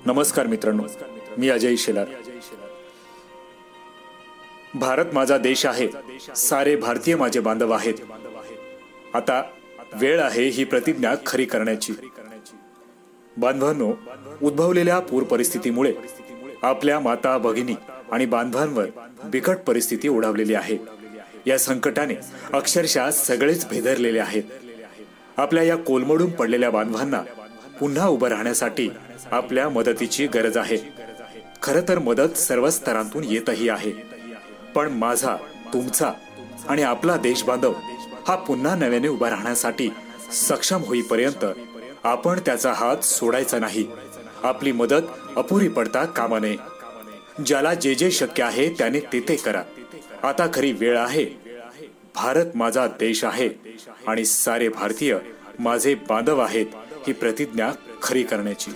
नमस्कार मित्रांनो, मी अजय शेलार। भारत माझा देश आहे, सारे भारतीय माझे बांधव आहेत। आता वेळ आहे ही प्रतिज्ञा खरी करण्याची। बांधवांनो, उद्भवलेल्या पूर परिस्थितीमुळे आपल्या माता भगिनी आणि बांधवांवर बिकट परिस्थिती ओढावलेली आहे। या संकटाने अक्षरशः सगळेच भेदरलेले आहेत। आपल्या या कोलमडून पडलेल्या बांधवांना पुन्हा उभं राहण्यासाठी आपल्या मदतीची गरज आहे। खरं तर मदत सर्व स्तरांतून येतही आहे, पण माझा, तुमचा आणि आपला देश बांधव हा पुन्हा नव्याने उभा राहण्यासाठी सक्षम होईपर्यंत आपण त्याचा हात सोडायचा नाही। आपली मदत अपुरी पडता कामा नये। ज्याला जे जे शक्य आहे त्याने ते करा। आता खरी वेळ आहे। भारत माझा देश आहे आणि सारे भारतीय माझे बांधव आहेत ही प्रतिज्ञा खरी करण्याची।